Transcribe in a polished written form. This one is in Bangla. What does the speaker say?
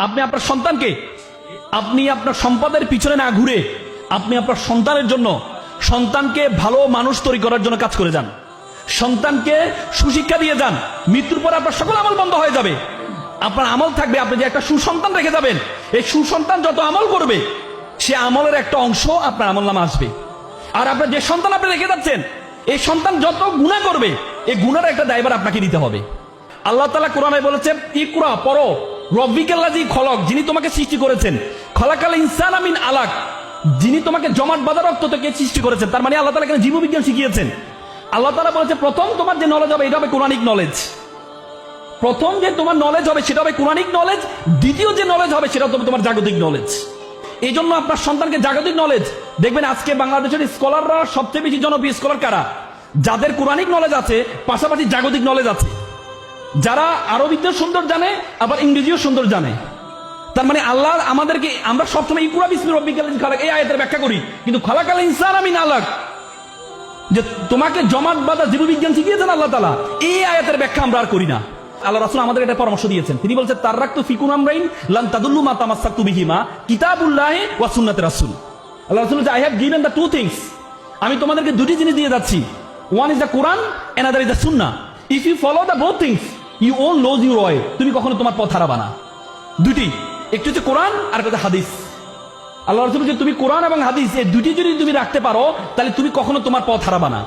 আপনি আপনার সন্তানকে আপনি আপনার সম্পদের পিছনে না ঘুরে আপনি আপনার সন্তানের জন্য সন্তানকে ভালো মানুষ তৈরি করার জন্য কাজ করে যান। সন্তানকে সুশিক্ষা দিয়ে যান। মৃত্যুর পর আপনার সকল আমল বন্ধ হয়ে যাবে। আপনার আমল থাকবে, আপনি যে একটা সুসন্তান রেখে যাবেন, এই সুসন্তান যত আমল করবে সে আমলের একটা অংশ আপনার আমল নামে আসবে। আর আপনার যে সন্তান আপনি রেখে যাচ্ছেন, এই সন্তান যত গুনাহ করবে এই গুনার একটা দায়ভার আপনাকে নিতে হবে। আল্লাহ তাআলা কোরআনে বলেছে, ইকরা পড়ো, রব্বিকাল্লাযী খলক, যিনি তোমাকে সৃষ্টি করেছেন, খলাকাল ইনসানা মিন আলাক, যিনি তোমাকে জমাট বাঁধা রক্ত থেকে সৃষ্টি করেছেন। তার মানে আল্লাহ তাআলা এখানে জীববিজ্ঞান শিখিয়েছেন। আল্লাহ তাআলা বলেছে প্রথম তোমার যে নলেজ হবে এটা হবে কোরআনিক নলেজ। প্রথম যে তোমার নলেজ হবে সেটা হবে কোরআনিক নলেজ। দ্বিতীয় যে নলেজ হবে সেটা হবে তোমার জাগতিক নলেজ। এই জন্য আপনার সন্তানকে জাগতিক নলেজ দেখবেন। আজকে বাংলাদেশের স্কলাররা সবচেয়ে বেশি জনপ্রিয় স্কলার কারা? যাদের কোরআনিক নলেজ আছে পাশাপাশি জাগতিক নলেজ আছে, যারা আরবিতেও সুন্দর জানে আবার ইংরেজিও সুন্দর জানে। তার মানে আল্লাহ আমাদেরকে, আমরা সবসময় ইকরা বিসমি রব্বিকাল্লাযী খালাক এই আয়াতের ব্যাখ্যা করি, কিন্তু খলাকাল ইনসানা মিন আলাক, যে তোমাকে জমাট বাঁধা জীববিজ্ঞান শিখিয়েছেন আল্লাহ তাআলা, এই আয়াতের ব্যাখ্যা আমরা আর করি না। আল্লাহ রাসূল আমাদের এটা পরামর্শ দিয়েছেন। তিনি বলছেন, তারাকতু ফিকুম আমরাইন লান তাদুল্লু মা তামাসসাকতু বিহিমা কিতাবুল্লাহি ওয়া সুন্নাতে রাসূল। আল্লাহ রাসূল বলেন, I have given the two things, আমি তোমাদেরকে দুটি জিনিস দিয়ে যাচ্ছি। One is the Quran, another is the Sunnah. If you follow the both things you won't lose your way, তুমি কখনো তোমার পথ হারাবা না। দুটি, একটু হচ্ছে কোরআন আর একটা হাদিস। আল্লাহ রাসূল বলেন, তুমি কোরআন এবং হাদিস এই দুটি যদি তুমি রাখতে পারো তাহলে তুমি কখনো তোমার পথ হারাবা না।